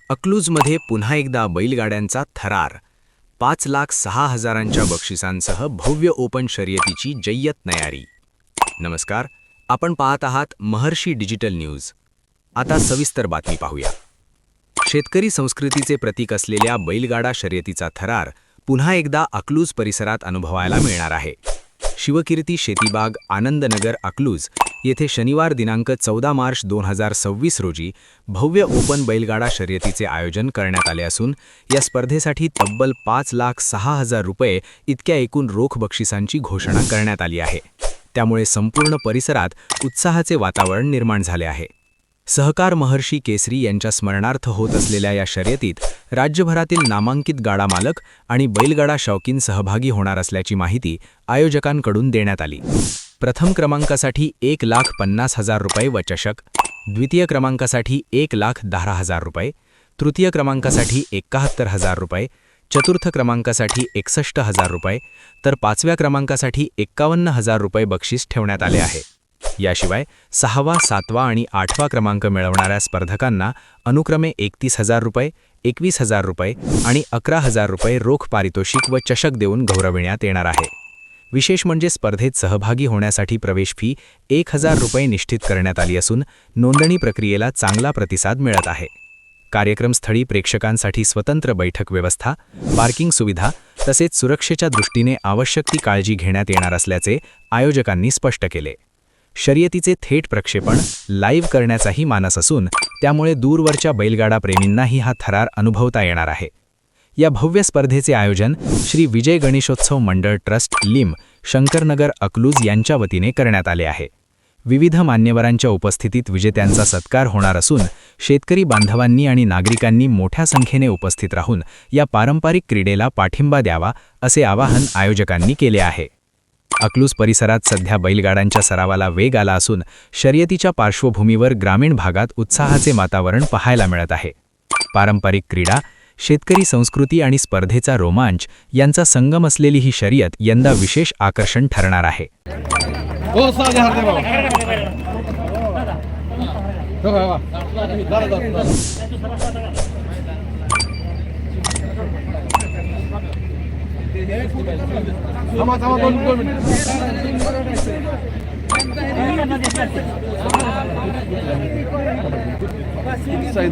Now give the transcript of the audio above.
अकलूजमध्ये पुन्हा एकदा बैलगाड्यांचा थरार. 5,06,000च्या बक्षिसांसह भव्य ओपन शर्यतीची जय्यत तयारी. नमस्कार, आपण पाहत आहात महर्षी डिजिटल न्यूज. आता सविस्तर बातमी पाहूया. शेतकरी संस्कृतीचे प्रतीक असलेल्या बैलगाडा शर्यतीचा थरार पुन्हा एकदा अकलूज परिसरात अनुभवायला मिळणार आहे. शिवकीर्ती शेतीबाग आनंदनगर अकलूज येथे शनिवार दिनांक 14 मार्च 2026 रोजी भव्य ओपन बैलगाडा शर्यतीचे आयोजन करण्यात आले असून या स्पर्धेसाठी तब्बल 5,06,000 रुपये इतक्या एकूण रोख बक्षिसांची घोषणा करण्यात आली आहे. त्यामुळे संपूर्ण परिसरात उत्साहाचे वातावरण निर्माण झाले आहे. सहकार महर्षी केसरी यांच्या स्मरणार्थ होत असलेल्या या शर्यतीत राज्यभरातील नामांकित गाडा मालक आणि बैलगाडा शौकीन सहभागी होणार असल्याची माहिती आयोजकांकडून देण्यात आली. प्रथम क्रमांकासाठी 1,50,000 रुपये व चषक, द्वितीय क्रमांकासाठी 1,10,000 रुपये, तृतीय क्रमांकासाठी 71,000 रुपये, चतुर्थ क्रमांकासाठी 61,000 रुपये तर पाचव्या क्रमांकासाठी 51,000 रुपये बक्षीस ठेवण्यात आले आहे. याशिवाय 6वा, 7वा आणि 8वा क्रमांक मिळवणाऱ्या स्पर्धकांना अनुक्रमे 31,000 रुपये, 21,000 रुपये आणि 11,000 रुपये रोख पारितोषिक व चषक देऊन गौरविण्यात येणार आहे. विशेष म्हणजे स्पर्धेत सहभागी होण्यासाठी प्रवेश फी 1,000 रुपये निश्चित करण्यात आली असून नोंदणी प्रक्रियेला चांगला प्रतिसाद मिळत आहे. कार्यक्रमस्थळी प्रेक्षकांसाठी स्वतंत्र बैठक व्यवस्था, पार्किंग सुविधा तसेच सुरक्षेच्या दृष्टीने आवश्यक ती काळजी घेण्यात येणार असल्याचे आयोजकांनी स्पष्ट केले. शर्यतीचे थेट प्रक्षेपण लाईव्ह करण्याचाही मानस असून त्यामुळे दूरवरच्या बैलगाडा प्रेमींनाही हा थरार अनुभवता येणार आहे. या भव्य स्पर्धेचे आयोजन श्री विजय गणेशोत्सव मंडळ ट्रस्ट लिम, शंकरनगर अकलूज यांच्या वतीने करण्यात आले आहे. विविध मान्यवरांच्या उपस्थितीत विजेत्यांचा सत्कार होणार असून शेतकरी बांधवांनी आणि नागरिकांनी मोठ्या संख्येने उपस्थित राहून या पारंपरिक क्रीडेला पाठिंबा द्यावा असे आवाहन आयोजकांनी केले आहे. अकलूज परिसरात सध्या बैलगाड्यांच्या सरावाला वेग आला असून शर्यतीच्या पार्श्वभूमीवर ग्रामीण भागात उत्साहाचे वातावरण पाहायला मिळत आहे. पारंपरिक क्रीडा, शेतकरी संस्कृती आणि स्पर्धेचा रोमांच यांचा संगम असलेली ही शर्यत यंदा विशेष आकर्षण ठरणार आहे. सही